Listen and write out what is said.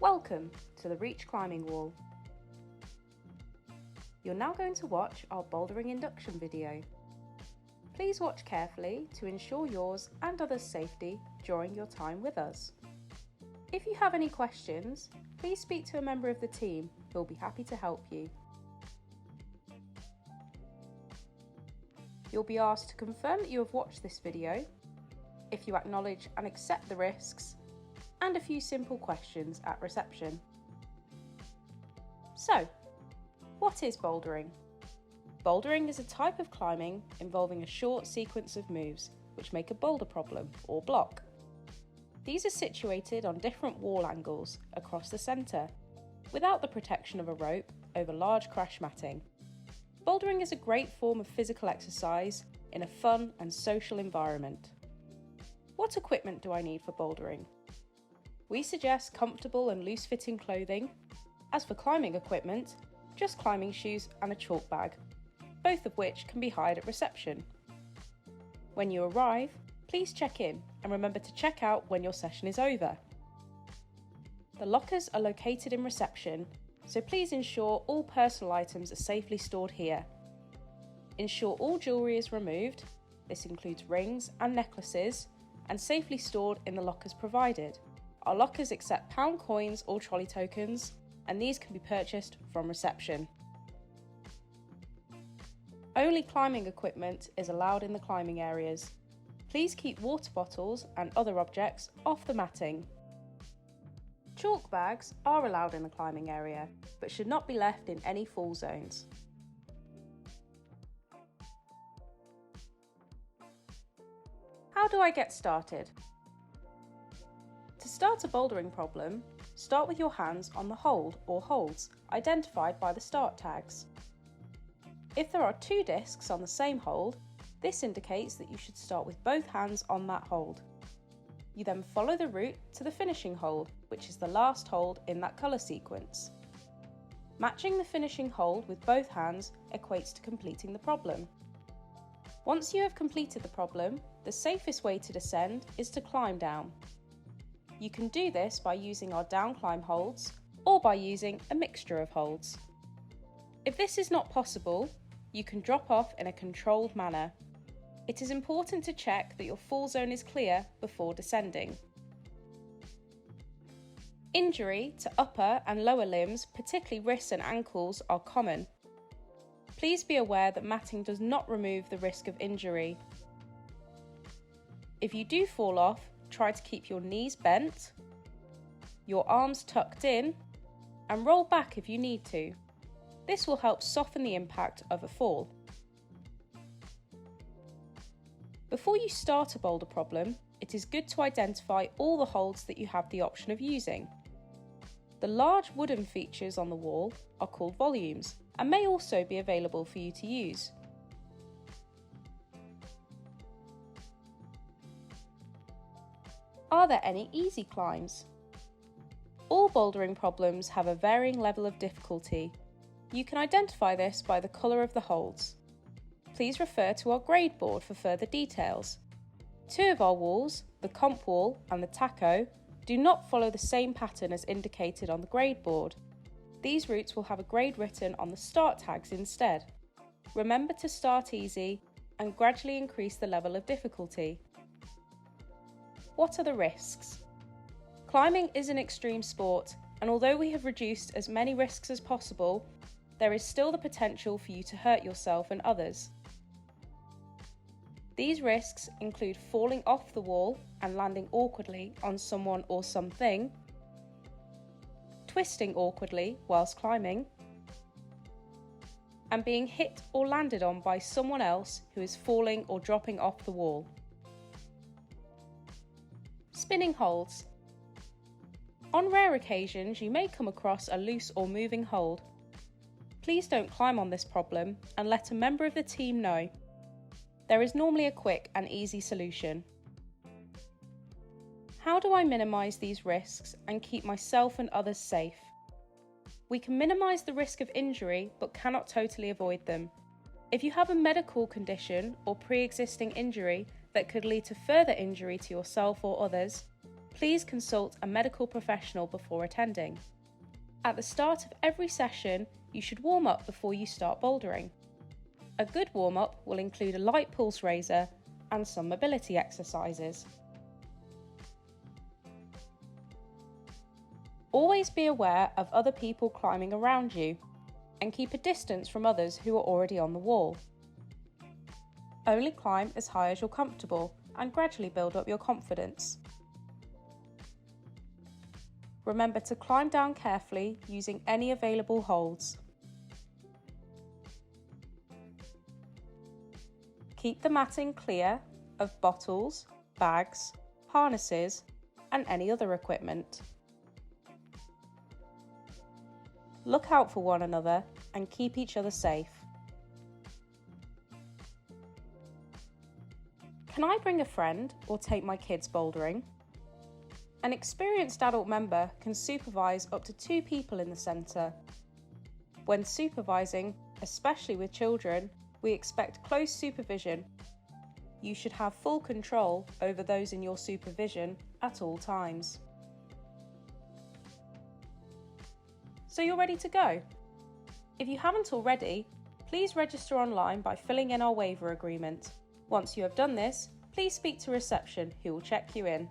Welcome to the Reach Climbing Wall. You're now going to watch our bouldering induction video. Please watch carefully to ensure yours and others' safety during your time with us. If you have any questions, please speak to a member of the team who will be happy to help you. You'll be asked to confirm that you have watched this video, if you acknowledge and accept the risks, and a few simple questions at reception. So, what is bouldering? Bouldering is a type of climbing involving a short sequence of moves which make a boulder problem or block. These are situated on different wall angles across the centre, without the protection of a rope over large crash matting. Bouldering is a great form of physical exercise in a fun and social environment. What equipment do I need for bouldering? We suggest comfortable and loose-fitting clothing. As for climbing equipment, just climbing shoes and a chalk bag, both of which can be hired at reception. When you arrive, please check in and remember to check out when your session is over. The lockers are located in reception, so please ensure all personal items are safely stored here. Ensure all jewellery is removed, this includes rings and necklaces, and safely stored in the lockers provided. Our lockers accept pound coins or trolley tokens, and these can be purchased from reception. Only climbing equipment is allowed in the climbing areas. Please keep water bottles and other objects off the matting. Chalk bags are allowed in the climbing area, but should not be left in any fall zones. How do I get started? To start a bouldering problem, start with your hands on the hold or holds identified by the start tags. If there are two discs on the same hold, this indicates that you should start with both hands on that hold. You then follow the route to the finishing hold, which is the last hold in that colour sequence. Matching the finishing hold with both hands equates to completing the problem. Once you have completed the problem, the safest way to descend is to climb down. You can do this by using our down climb holds or by using a mixture of holds. If this is not possible, you can drop off in a controlled manner. It is important to check that your fall zone is clear before descending. Injury to upper and lower limbs, particularly wrists and ankles, are common. Please be aware that matting does not remove the risk of injury. If you do fall off, try to keep your knees bent, your arms tucked in, and roll back if you need to. This will help soften the impact of a fall. Before you start a boulder problem, it is good to identify all the holds that you have the option of using. The large wooden features on the wall are called volumes and may also be available for you to use. Are there any easy climbs? All bouldering problems have a varying level of difficulty. You can identify this by the colour of the holds. Please refer to our grade board for further details. Two of our walls, the comp wall and the taco, do not follow the same pattern as indicated on the grade board. These routes will have a grade written on the start tags instead. Remember to start easy and gradually increase the level of difficulty. What are the risks? Climbing is an extreme sport, and although we have reduced as many risks as possible, there is still the potential for you to hurt yourself and others. These risks include falling off the wall and landing awkwardly on someone or something, twisting awkwardly whilst climbing, and being hit or landed on by someone else who is falling or dropping off the wall. Spinning holds. On rare occasions, you may come across a loose or moving hold. Please don't climb on this problem and let a member of the team know. There is normally a quick and easy solution. How do I minimise these risks and keep myself and others safe? We can minimise the risk of injury but cannot totally avoid them. If you have a medical condition or pre-existing injury that could lead to further injury to yourself or others, please consult a medical professional before attending. At the start of every session, you should warm up before you start bouldering. A good warm-up will include a light pulse raiser and some mobility exercises. Always be aware of other people climbing around you and keep a distance from others who are already on the wall. Only climb as high as you're comfortable and gradually build up your confidence. Remember to climb down carefully using any available holds. Keep the matting clear of bottles, bags, harnesses, and any other equipment. Look out for one another and keep each other safe. Can I bring a friend or take my kids bouldering? An experienced adult member can supervise up to 2 people in the centre. When supervising, especially with children, we expect close supervision. You should have full control over those in your supervision at all times. So you're ready to go? If you haven't already, please register online by filling in our waiver agreement. Once you have done this, please speak to reception who will check you in.